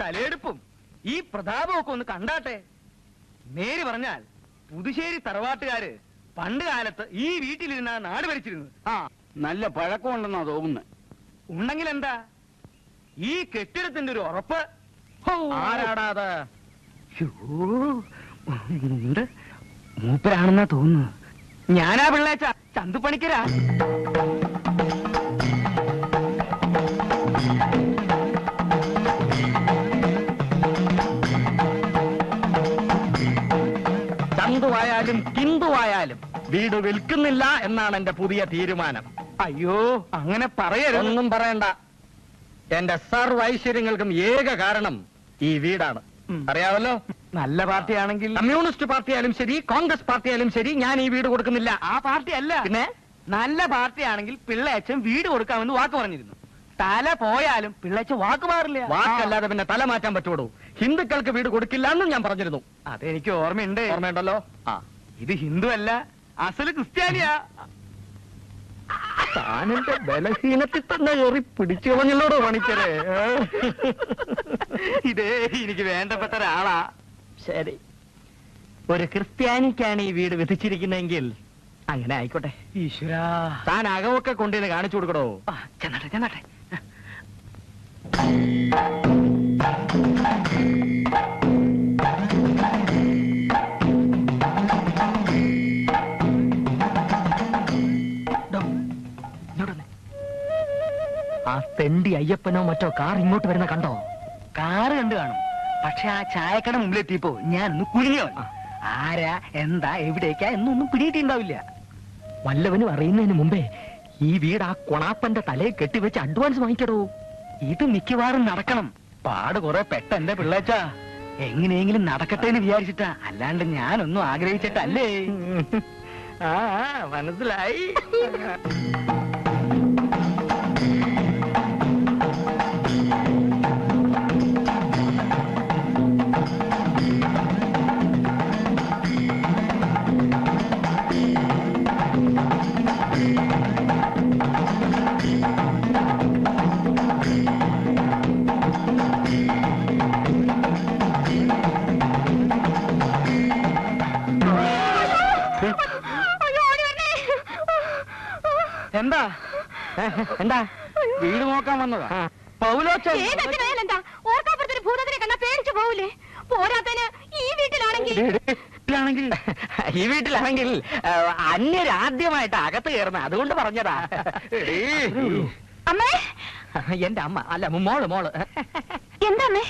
തലയെടുപ്പും ഈ പ്രതാപവും ഒക്കെ ഒന്ന് കണ്ടാട്ടെ. നേര് പറഞ്ഞാൽ പുതുശ്ശേരി തറവാട്ടുകാര് പണ്ട് കാലത്ത് ഈ വീട്ടിലിരുന്ന നാട് ഭരിച്ചിരുന്നു. നല്ല പഴക്കമുണ്ടെന്നാ തോന്നുന്നത്. ഉണ്ടെങ്കിൽ എന്താ, ഈ കെട്ടിടത്തിന്റെ ഒരു ഉറപ്പ്. ആരാടാത്? മൂപ്പരാണെന്നാ തോന്നുന്നു. ഞാനാ പിള്ളേച്ച, ചന്തുപണിക്കരാ. ചന്തുവായാലും കിന്തുവായാലും വീട് വിൽക്കുന്നില്ല എന്നാണ് എന്റെ പുതിയ തീരുമാനം. അയ്യോ, അങ്ങനെ പറയരുത്. ഒന്നും പറയണ്ട. എന്റെ സർവ്വ ഐശ്വര്യങ്ങൾക്കും ഏക കാരണം ഈ വീടാണ്. അറിയാമല്ലോ. നല്ല പാർട്ടിയാണെങ്കിൽ, കമ്മ്യൂണിസ്റ്റ് പാർട്ടിയായാലും ശരി, കോൺഗ്രസ് പാർട്ടിയായാലും ശരി, ഞാൻ ഈ വീട് കൊടുക്കുന്നില്ല. ആ പാർട്ടി അല്ല. പിന്നെ നല്ല പാർട്ടിയാണെങ്കിൽ പിള്ളേച്ചൻ വീട് കൊടുക്കാമെന്ന് വാക്ക് പറഞ്ഞിരുന്നു. തല പോയാലും പിള്ളേച്ചൻ വാക്ക് മാറില്ല. വാക്കല്ലാതെ പിന്നെ തല മാറ്റാൻ പറ്റുള്ളൂ. ഹിന്ദുക്കൾക്ക് വീട് കൊടുക്കില്ല എന്നും ഞാൻ പറഞ്ഞിരുന്നു. അതെനിക്ക് ഓർമ്മയുണ്ട്. ഓർമ്മയുണ്ടല്ലോ. ഇത് ഹിന്ദു അല്ല, അസല് ക്രിസ്ത്യാനിയാ. താനെന്റെ ബലഹീനത്തിൽ തന്നെ കയറി പിടിച്ചു കളഞ്ഞല്ലോടോ പണിക്കരെ. ഇതേ എനിക്ക് വേണ്ടപ്പെട്ട ഒരാളാ. ശരി, ഒരു ക്രിസ്ത്യാനിക്കാണ് ഈ വീട് വിധിച്ചിരിക്കുന്നതെങ്കിൽ അങ്ങനെ ആയിക്കോട്ടെ. ഈശ്വരാ, താൻ അകമൊക്കെ കൊണ്ടുവന്ന് കാണിച്ചു കൊടുക്കടോ. ചെന്നാട്ടെ ചെന്നാട്ടെ. ആ തെണ്ടി അയ്യപ്പനോ മറ്റോ കാർ ഇങ്ങോട്ട് വരുന്ന കണ്ടോ? കാറ് കണ്ടു കാണും. പക്ഷെ ആ ചായക്കട മുമ്പിലെത്തിയപ്പോ ഞാനൊന്ന് കുഴിഞ്ഞോ. ആരാ, എന്താ, എവിടേക്കാ എന്നൊന്നും പിടികിട്ടിണ്ടാവില്ല. വല്ലവനും അറിയുന്നതിന് മുമ്പേ ഈ വീട് ആ കൊണാപ്പന്റെ തലയെ കെട്ടിവെച്ച് അഡ്വാൻസ് വാങ്ങിക്കടോ. ഇത് മിക്കവാറും നടക്കണം. പാട് കുറെ പെട്ടെന്റെ പിള്ളേച്ചാ. എങ്ങനെയെങ്കിലും നടക്കട്ടെ എന്ന് വിചാരിച്ചിട്ടാ, അല്ലാണ്ട് ഞാനൊന്നും ആഗ്രഹിച്ചിട്ടല്ലേ. മനസ്സിലായി. എന്താ എന്താ വീട് നോക്കാൻ വന്നതാ? പൗലോച്ചൻ എന്താ ഓർക്കാപ്പുറത്തൊരു ഭൂതത്തിനെ കണ്ടാ പേടിച്ചു പോവില്ലേ? പോരാത്തന് ഈ വീട്ടിലാണെങ്കിൽ ഈ വീട്ടിലാണെങ്കിൽ അന്യരാദ്യമായിട്ട് അകത്ത് കയറുന്ന, അതുകൊണ്ട് പറഞ്ഞതാ. അമ്മേ, എന്റെ അമ്മ അല്ല, മോള്. എന്താ അമ്മേ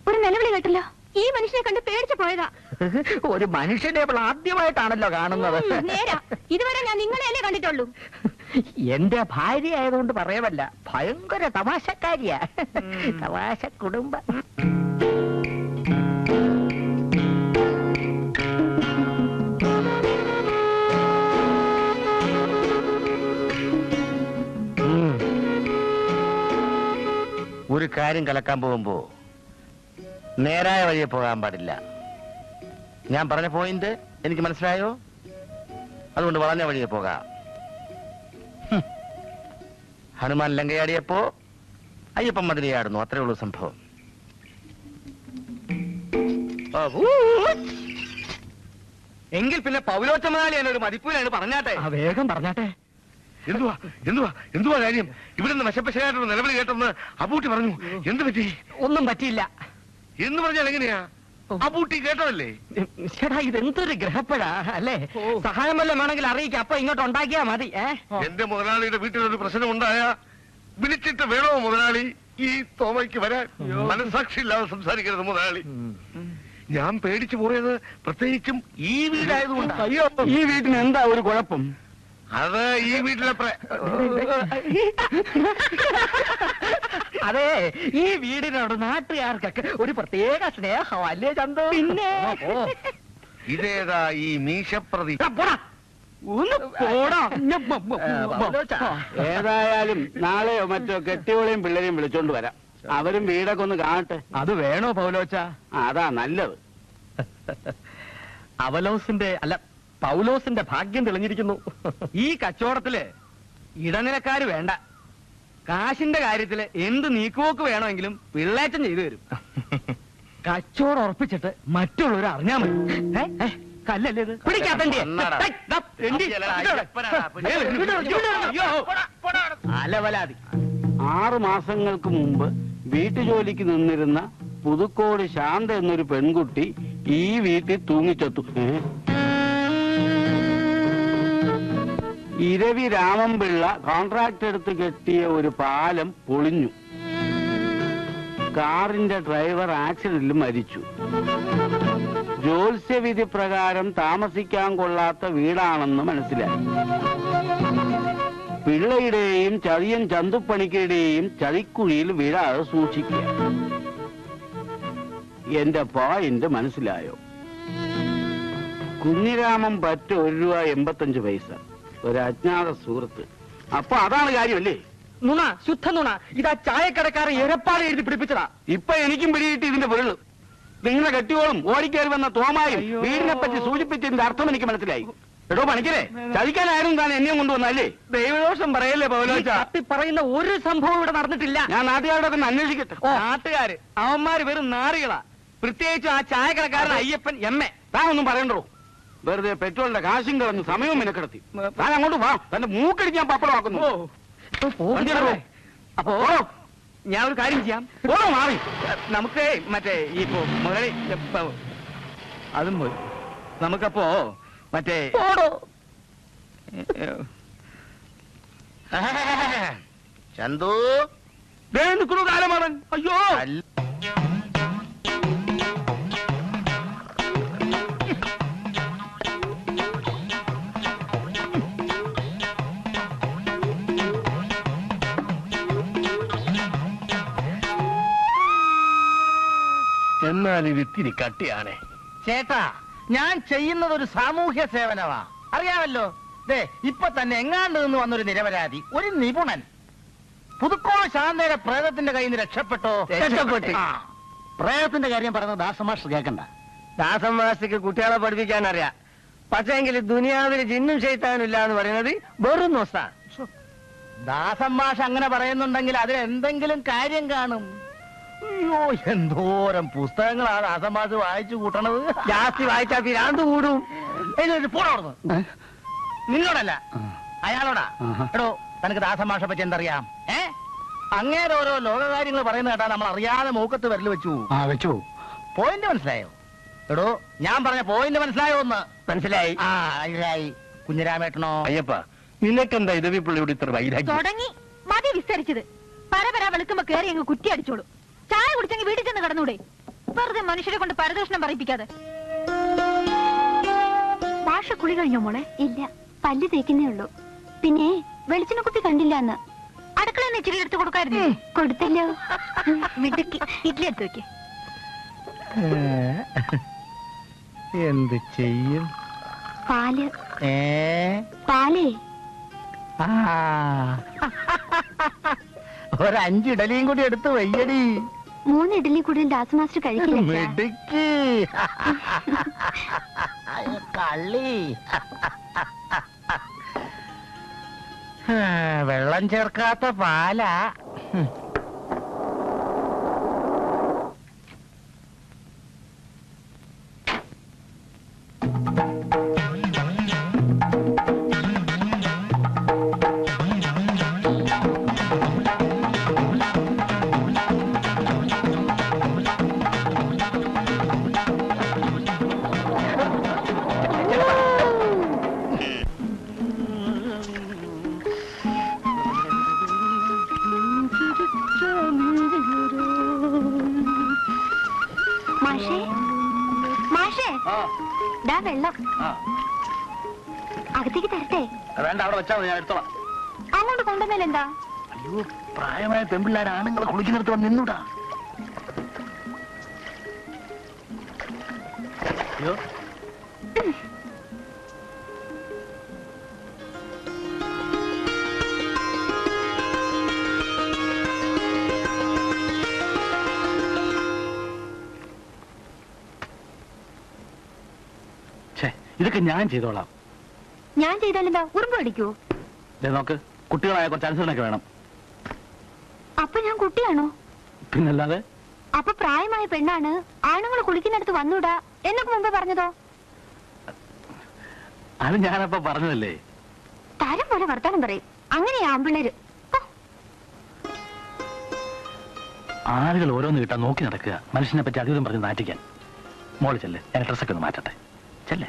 ഒരു നിലവിളി കേട്ടല്ലോ? ഈ മനുഷ്യനെ കണ്ട് പേടിച്ചു പോയതാ. ഒരു മനുഷ്യനെ അവൾ ആദ്യമായിട്ടാണല്ലോ കാണുന്നത്. നേരാ, ഇതുവരെ ഞാൻ നിങ്ങളെയല്ലേ കണ്ടിട്ടുള്ളൂ. എന്റെ ഭാര്യ ആയതുകൊണ്ട് പറയവല്ല, ഭയങ്കര തമാശക്കാരിയാ. തമാശ കുടുംബം. ഒരു കാര്യം കലക്കാൻ പോകുമ്പോ നേരായ വഴിയെ പോകാൻ പാടില്ല. ഞാൻ പറഞ്ഞ പോയിന്റ് എനിക്ക് മനസ്സിലായോ? അതുകൊണ്ട് വളഞ്ഞ വഴിയെ പോകാം. ഹനുമാൻ ലങ്കയാടിയപ്പോ അയ്യപ്പൻ മതിലയാടുന്നു, അത്രേ ഉള്ളൂ സംഭവം. എങ്കിൽ പിന്നെ പൗലോച്ച മുതലാളി എന്നൊരു മതിപ്പൂരാണ് പറഞ്ഞാട്ടെ. വേഗം പറഞ്ഞാട്ടെ. എന്തുവാ കാര്യം? ഇവിടുന്ന് വശപ്പശയായിട്ടുള്ള നിലവിളി കേട്ടെന്ന് അബൂട്ടി പറഞ്ഞു. എന്ത് പറ്റി? ഒന്നും പറ്റിയില്ല എന്ന് പറഞ്ഞാൽ എങ്ങനെയാ? അബൂട്ടി കേട്ടതല്ലേ? ചേട്ടാ, ഇതെന്തൊരു ഗ്രഹപ്പഴാ അല്ലേ? സഹായം വല്ലതും വേണമെങ്കിൽ അറിയിക്കാം, അപ്പൊ ഇങ്ങോട്ട് ഉണ്ടാക്കിയാ മതി. എന്റെ മുതലാളിയുടെ വീട്ടിലൊരു പ്രശ്നം ഉണ്ടായ വിളിച്ചിട്ട് വേണോ മുതലാളി ഈ തോമയ്ക്ക് വരാൻ? മനസാക്ഷി ഇല്ലാതെ സംസാരിക്കരുത് മുതലാളി. ഞാൻ പേടിച്ചു പോയത് പ്രത്യേകിച്ചും ഈ വീടായതുകൊണ്ട്. അയ്യോ, ഈ വീട്ടിന് എന്താ ഒരു കുഴപ്പം? അത് ഈ വീട്ടിലെ അതെ, ഈ വീടിനോട് നാട്ടുകാർക്കൊക്കെ ഒരു പ്രത്യേക സ്നേഹം അല്ലേ ചന്തു? പിന്നെ ഇതേതാ ഈ മീശപ്രതി? ഏതായാലും നാളെയോ മറ്റോ കെട്ടിയോളെയും പിള്ളേരെയും വിളിച്ചോണ്ട് വരാം. അവരും വീടൊക്കെ ഒന്ന് കാണട്ടെ. അത് വേണോ പൗലോച്ച? അതാ നല്ലത്. പൗലോസിന്റെ ഭാഗ്യം തെളിഞ്ഞിരിക്കുന്നു. ഈ കച്ചവടത്തില് ഇടനിലക്കാര് വേണ്ട. കാശിന്റെ കാര്യത്തില് എന്ത് നീക്കുപോക്ക് വേണമെങ്കിലും പിള്ളേച്ചൻ ചെയ്തു തരും. കച്ചവടം ഉറപ്പിച്ചിട്ട് മറ്റുള്ളവർ അറിഞ്ഞാ മതി. കല്ലല്ലേ ഇത്? പിടിക്കാത്തണ്ടി അലവലാതി. 6 മാസങ്ങൾക്ക് മുമ്പ് വീട്ടുജോലിക്ക് നിന്നിരുന്ന പുതുക്കോട് ശാന്ത എന്നൊരു പെൺകുട്ടി ഈ വീട്ടിൽ തൂങ്ങിച്ചത്തു. ഇരവി രാമൻപിള്ള കോൺട്രാക്ട് എടുത്ത് കെട്ടിയ ഒരു പാലം പൊളിഞ്ഞു. കാറിന്റെ ഡ്രൈവർ ആക്സിഡന്റിൽ മരിച്ചു. ജ്യോത്സ്യവിധി പ്രകാരം താമസിക്കാൻ കൊള്ളാത്ത വീടാണെന്ന് മനസ്സിലായി. പിള്ളയുടെയും ചതിയൻ ചന്തുപ്പണിക്കരുടെയും ചതിക്കുഴിയിൽ വീഴാതെ സൂക്ഷിക്കുക. എന്റെ പോയിന്റ് മനസ്സിലായോ? കുഞ്ഞിരാമൻ പറ്റ ₹1.85. ഒരു അജ്ഞാത സുഹൃത്ത്. അപ്പൊ അതാണ് കാര്യമല്ലേ? നുണ, ശുദ്ധ നുണ. ഇതാ ചായക്കടക്കാരൻ എരപ്പാട് എഴുതി പിടിപ്പിച്ചതാ. ഇപ്പൊ എനിക്കും പിടികിട്ടി ഇതിന്റെ പൊരുള്. നിങ്ങളെ കെട്ടിയോളും ഓടിക്കയറി വന്ന തോമായും വീടിനെ പറ്റി സൂചിപ്പിച്ചതിന്റെ അർത്ഥം എനിക്ക് മനസ്സിലായി. എടോ പണിക്കരെ, ചതിക്കാനായിരുന്നു താൻ എന്നെയും കൊണ്ടുവന്നല്ലേ? ദൈവദോഷം പറയല്ലേ പൗലോച്ച. പറയുന്ന ഒരു സംഭവം ഇവിടെ നടന്നിട്ടില്ല. ഞാൻ നാട്ടുകാരോടൊക്കെ ഒന്ന് അന്വേഷിക്കട്ടെ. നാട്ടുകാര് അവന്മാര് വെറും നാറികളാ. പ്രത്യേകിച്ചും ആ ചായക്കടക്കാരൻ അയ്യപ്പൻ എമ്മെ. താൻ ഒന്നും പറയണ്ടോ? വെറുതെ പെട്രോളിന്റെ കാശും കളഞ്ഞ് സമയവും മെനക്കെടുത്തി. താൻ അങ്ങോട്ട് വാ, തന്റെ മൂക്കടിച്ച് ഞാൻ പപ്പടമാക്കുന്നു. അപ്പോ ഞാൻ ഒരു കാര്യം ചെയ്യാം. മാറി നമുക്ക് മറ്റേ ഈ മുതലി അതും പോയി. നമുക്കപ്പോ മറ്റേ ചന്തു നിൽക്കുന്നു കാലമാറൻ. അയ്യോ, എന്നാൽ ഇത് ഇത്തിരി കട്ടിയാണേ. ചേട്ടാ, ഞാൻ ചെയ്യുന്നത് ഒരു സാമൂഹ്യ സേവനമാ, അറിയാമല്ലോ. ദേ ഇപ്പൊ തന്നെ എങ്ങാണ്ട് നിന്ന് വന്നൊരു നിരപരാധി, ഒരു നിപുണൻ, പുതുക്കോട് ശാന്തയുടെ പ്രേതത്തിന്റെ കയ്യിൽ നിന്ന് രക്ഷപ്പെട്ടോ? രക്ഷപ്പെട്ടു. പ്രേതത്തിന്റെ കാര്യം പറയുന്നത് ദാസമാഷ് കേൾക്കണ്ട. ദാസന്മാസിക്ക് കുട്ടികളെ പഠിപ്പിക്കാൻ അറിയാം. പക്ഷേങ്കിൽ ദുനിയാവിൽ ജിന്നും ചെയ്ത്താനില്ല എന്ന് പറയുന്നത് വെറും നോസ. ദാസമാഷ് അങ്ങനെ പറയുന്നുണ്ടെങ്കിൽ അതിൽ എന്തെങ്കിലും കാര്യം കാണും. അയ്യോ, എന്തോരം പുസ്തകങ്ങളാണ് ദാസമാഷ് വായിച്ചു കൂട്ടണത്. ജാസ്തി വായിച്ചാ പിരാന്ത് കൂടും. പോണോർന്ന് നിന്നോടല്ല, അയാളോടാ. എടോ, തനിക്ക് ദാസമാഷെ പറ്റി എന്തറിയാം? അങ്ങേരെ ഓരോ ലോകകാര്യങ്ങൾ പറയുന്ന കേട്ടാ നമ്മൾ അറിയാതെ മൂക്കത്ത് വിരൽ വെച്ചു. പോയിന്റ് മനസ്സിലായോ? എടോ, ഞാൻ പറഞ്ഞ പോയിന്റ് മനസ്സിലായോ? ഒന്ന് മനസ്സിലായി. മനസ്സിലായി. കുഞ്ഞിരാമേട്ടനോ? അയ്യപ്പ, നിനക്കെന്താ ഇരവിപ്പിള്ളിയോട് ഇത്ര വൈരാഗ്യം? തുടങ്ങി മതി വിസ്തരിച്ചത്. പരപര വെളുക്കുമ്പോ കയറി അങ്ങ് കുറ്റി അടിച്ചോളൂ. ചായ കുടിച്ചെങ്കിൽ വീട്ടിൽ ചെന്ന് കിടന്നൂടെ? വെറുതെ മനുഷ്യരെ കൊണ്ട് പരദൂഷണം പറയിപ്പിക്കാതെ. ഭാഷ കുളി കഴിഞ്ഞോ മോളെ? ഇല്ല, പല്ല് തേക്കുന്നേ ഉള്ളൂ. പിന്നെ വെളിച്ചെണ്ണ കുപ്പി കണ്ടില്ല എന്ന്. അടുക്കളയിൽ ഇച്ചിരി എടുത്ത് കൊടുക്കായിരുന്നു. കൊടുത്തല്ലോ. മിടുക്കി. ഇഡ്ഡലി എടുത്ത് വെക്കേ. എന്ത് ചെയ്യും? പാല്. പാലേ. ഒരു5 ഇഡലിയും കൂടി എടുത്ത് വയ്യടി. 3 ഇഡലി കൂടി ദാസമാസ്റ്റർ കഴിക്കില്ല. മിടുക്കി കള്ളി. വെള്ളം ചേർക്കാത്ത പാലാ. വെള്ളം അകത്തേക്ക് തരട്ടെ? വേണ്ട, അവിടെ വെച്ചാൽ മതി, ഞാൻ എടുത്തോളാം. അങ്ങോട്ട് കൊണ്ടുവന്നേലെന്താ? അയ്യോ, പ്രായമായ പെൺപിള്ളേർ ആണുങ്ങളെ കുളിക്കുന്നിടത്ത് വന്ന് നിന്നൂടാ. അയ്യോ, ഇതൊക്കെ ഞാൻ ചെയ്തോളാം. ഞാൻ ചെയ്താലെന്താ? ഉറുമ്പ് അടിക്കൂ? നോക്ക്, കുട്ടികളായ കുറച്ച് അനുസരണയൊക്കെ വേണം. അപ്പൊ ഞാൻ കുട്ടിയാണോ? പിന്നല്ലാതെ. അപ്പൊ പ്രായമായ പെണ്ണാണ്, ആണുങ്ങൾ കുളിക്കുന്നിടത്ത് വന്നൂടാ എന്നൊക്കെ മുമ്പേ പറഞ്ഞതോ? അത് ഞാനപ്പോ പറഞ്ഞതല്ലേ. തരം പോലെ വർത്താനം പറയും. അങ്ങനെയാ ആമ്പിള്ളേര്. ആളുകൾ ഓരോന്ന് കിട്ടാൻ നോക്കി നടക്കുക, മനുഷ്യനെ പറ്റി അധികം പറഞ്ഞ് നാറ്റിക്കാൻ. മോള് ചെല്ലേ, ഞാൻ ഡ്രസ്സൊക്കെ ഒന്ന് മാറ്റട്ടെ. ചെല്ലേ.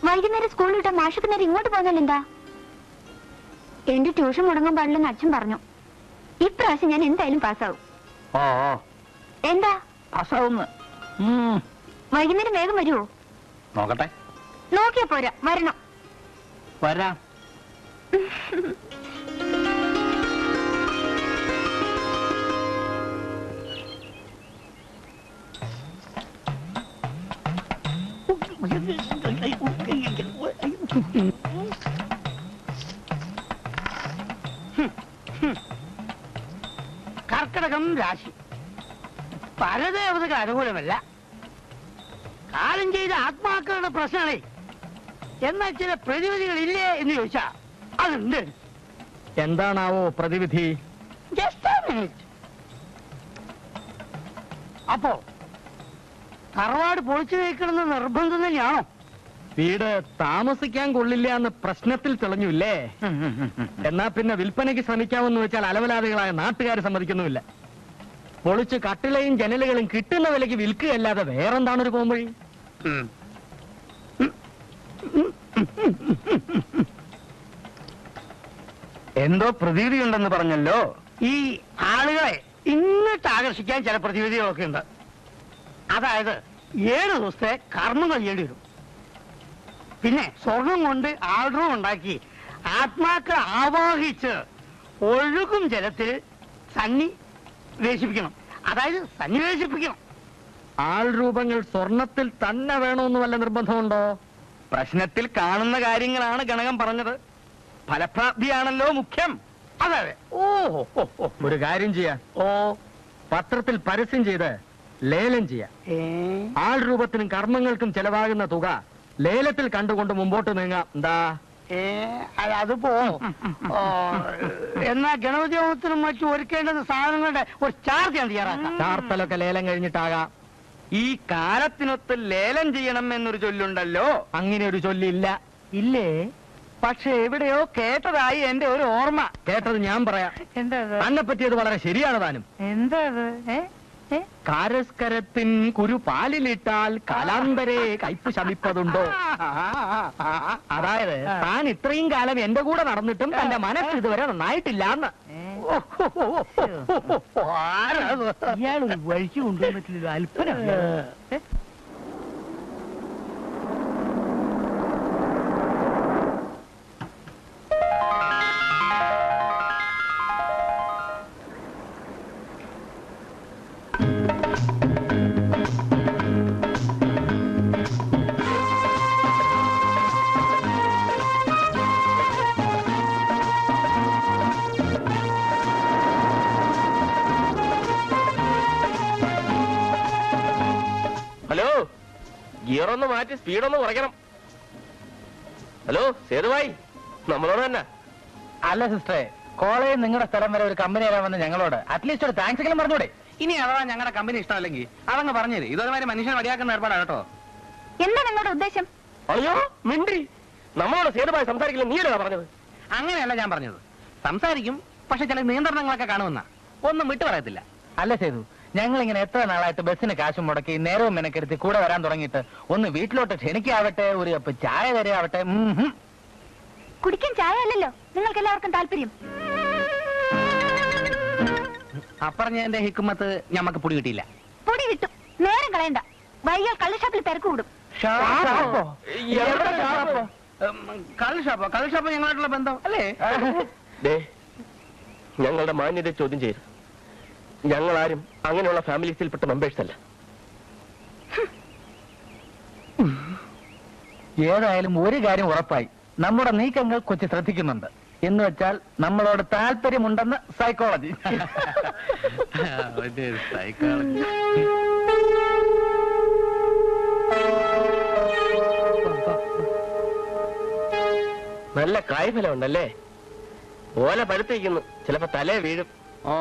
വൈകുന്നേരം സ്കൂളിൽ വിട്ടാ മാഷക്ക് നേരം ഇങ്ങോട്ട് പോന്നാൽ എന്താ? എന്റെ ട്യൂഷൻ മുടങ്ങാൻ പാടില്ലെന്ന് അച്ഛൻ പറഞ്ഞു. ഇപ്രാവശ്യം ഞാൻ എന്തായാലും പാസ്സാവും. ഓ എന്താ പാസ്സാവുന്ന്? വൈകുന്നേരം വേഗം വരുമോ? നോക്കട്ടെ. നോക്കിയാ പോരാ, വരണം. വരാം. കർക്കിടകം രാശി പരദേവതക്ക് അനുകൂലമല്ല. കാലം ചെയ്ത ആത്മാക്കളുടെ പ്രശ്നങ്ങളെ എന്നാൽ ചില പ്രതിവിധികളില്ലേ എന്ന് ചോദിച്ചാ അതുണ്ട്. എന്താണാവോ പ്രതിവിധി? Just A minute. അപ്പോ തറവാട് പൊളിച്ചു നീക്കണമെന്ന് നിർബന്ധം തന്നെയാണോ? വീട് താമസിക്കാൻ കൊള്ളില്ല എന്ന് പ്രശ്നത്തിൽ തെളിഞ്ഞില്ലേ? എന്നാ പിന്നെ വിൽപ്പനയ്ക്ക് ശ്രമിക്കാമെന്ന് വെച്ചാൽ അലവലാദികളായ നാട്ടുകാർ സമ്മതിക്കുന്നുമില്ല. പൊളിച്ച് കട്ടിളയും ജനലുകളും കിട്ടുന്ന വിലയ്ക്ക് വിൽക്കുകയല്ലാതെ വേറെന്താണ് ഒരു പോംവഴി? എന്തോ പ്രതിവിധി ഉണ്ടെന്ന് പറഞ്ഞല്ലോ. ഈ ആളുകളെ ഇങ്ങോട്ട് ആകർഷിക്കാൻ ചില പ്രതിവിധികളൊക്കെ ഉണ്ട്. അതായത് 7 ദിവസത്തെ കർമ്മം ചെയ്യേണ്ടി വരും. പിന്നെ സ്വർണം കൊണ്ട് ആൾറൂം ഉണ്ടാക്കി ആത്മാക്കൾ ആവാഹിച്ച് ഒഴുകും ജലത്തിൽ സന്നിവേശിപ്പിക്കണം. അതായത് സന്നിവേശിപ്പിക്കണം. ആൾ രൂപങ്ങൾ സ്വർണത്തിൽ തന്നെ വേണമെന്ന് വല്ല നിർബന്ധമുണ്ടോ? പ്രശ്നത്തിൽ കാണുന്ന കാര്യങ്ങളാണ് ഗണകം പറഞ്ഞത്. ഫലപ്രാപ്തിയാണല്ലോ മുഖ്യം. അതെ അതെ. ഒരു കാര്യം ചെയ്യാം. പത്രത്തിൽ പരസ്യം ചെയ്ത് ലേലം ചെയ്യാം. ആൾ രൂപത്തിനും കർമ്മങ്ങൾക്കും ചെലവാകുന്ന തുക ലേലത്തിൽ കണ്ടുകൊണ്ട് മുമ്പോട്ട് നീങ്ങാം. എന്താ? അതിപ്പോ എന്നാ ഗണപതി ഹോമത്തിനും മറ്റും ഒരുക്കേണ്ടുന്ന സാധനങ്ങളുടെ ഒരു ചാർജ് ഞാൻ തയ്യാറാക്കാം. ചാർത്തലൊക്കെ ലേലം കഴിഞ്ഞിട്ടാകാം. ഈ കാലത്തിനൊത്ത് ലേലം ചെയ്യണം എന്നൊരു ചൊല്ലുണ്ടല്ലോ. അങ്ങനെ ഒരു ചൊല്ലില്ല. ഇല്ലേ? പക്ഷെ എവിടെയോ കേട്ടതായി എന്റെ ഒരു ഓർമ്മ. കേട്ടത് ഞാൻ പറയാം. എന്താ തന്നെ പറ്റിയത് വളരെ ശരിയാണ് താനും. എന്താ? കാരസ്കരത്തിൻ കുരു പാലിലിട്ടാൽ കാലാന്തരെ കയ്പ് ശമിപ്പതുണ്ടോ? അതായത് താൻ ഇത്രയും കാലം എന്റെ കൂടെ നടന്നിട്ടും തന്റെ മനസ്സ് ഇതുവരെ നന്നായിട്ടില്ല എന്ന്. ഇയാളൊരു വഴിക്ക് കൊണ്ടുവന്നിട്ടില്ല. അല്പന. ഹലോ, ഗിയറൊന്ന് മാറ്റി സ്പീഡൊന്ന് കുറയ്ക്കണം. ഹലോ സേതുഭായി, നമ്മളോട് തന്നെ. അല്ല സിസ്റ്ററെ, കോളേജിൽ നിങ്ങളുടെ സ്ഥലം വരെ ഒരു കമ്പനി വരാമെന്ന് ഞങ്ങളോട് അറ്റ്ലീസ്റ്റ് ഒരു താങ്ക്സ് എങ്കിലും പറഞ്ഞൂടെ? ഇനി അഥവാ ഞങ്ങളുടെ കമ്പനി ഇഷ്ടമല്ലെങ്കിൽ അതങ്ങ് പറഞ്ഞേര്. ഇതൊരുമാതിരി മനുഷ്യനെ മടിയാക്കുന്ന ഏർപ്പാടാ കേട്ടോ. എന്താ നിങ്ങളുടെ ഉദ്ദേശം? അയ്യോ മിണ്ടി, നമ്മളോട് സേതുഭായി സംസാരിക്കില്ല, നീയല്ലേ പറഞ്ഞത്? അങ്ങനെയല്ല ഞാൻ പറഞ്ഞത്. സംസാരിക്കും, പക്ഷെ ചില നിയന്ത്രണങ്ങളൊക്കെ കാണുമെന്ന ഒന്നും വിട്ടു പറയത്തില്ല. അല്ല സേതു, ഞങ്ങൾ ഇങ്ങനെ എത്ര നാളായിട്ട് ബസ്സിന് കാശും മുടക്കി നേരവും മെനക്കെടുത്തി കൂടെ വരാൻ തുടങ്ങിയിട്ട് ഒന്ന് വീട്ടിലോട്ട് ക്ഷണിക്കാവട്ടെ, ഒരു കപ്പ് ചായ തരാവട്ടെ. കുടിക്കാൻ ചായ അല്ലല്ലോ നിങ്ങൾക്ക് എല്ലാവർക്കും താല്പര്യം. അപ്പറഞ്ഞ എന്റെ ഹിക്കുമത്ത് ഞമ്മക്ക് പൊടി കിട്ടിയില്ല. പൊടി കിട്ടും, നേരം കളയണ്ട. വൈകിയാൽ കള്ളുഷാപ്പിൽ തിരക്ക് കൂടും. കള്ളുഷാപ്പോ ഞങ്ങളായിട്ടുള്ള ബന്ധം അല്ലേ? ഞങ്ങളുടെ മാന്യത ചോദ്യം ചെയ്തു. ഞങ്ങളാരും അങ്ങനെയുള്ള ഫാമിലീസിൽപ്പെട്ട മെമ്പേഴ്സ് അല്ല. ഏതായാലും ഒരു കാര്യം ഉറപ്പായി, നമ്മുടെ നീക്കങ്ങൾ കൊച്ചു ശ്രദ്ധിക്കുന്നുണ്ട്. എന്ന് വെച്ചാൽ നമ്മളോട് താല്പര്യമുണ്ടെന്ന് സൈക്കോളജി. നല്ല കായ്ഫലം ഉണ്ടല്ലേ? ഓല പഴുത്തിരിക്കുന്നു, ചിലപ്പോ തലേ വീഴും. ഓ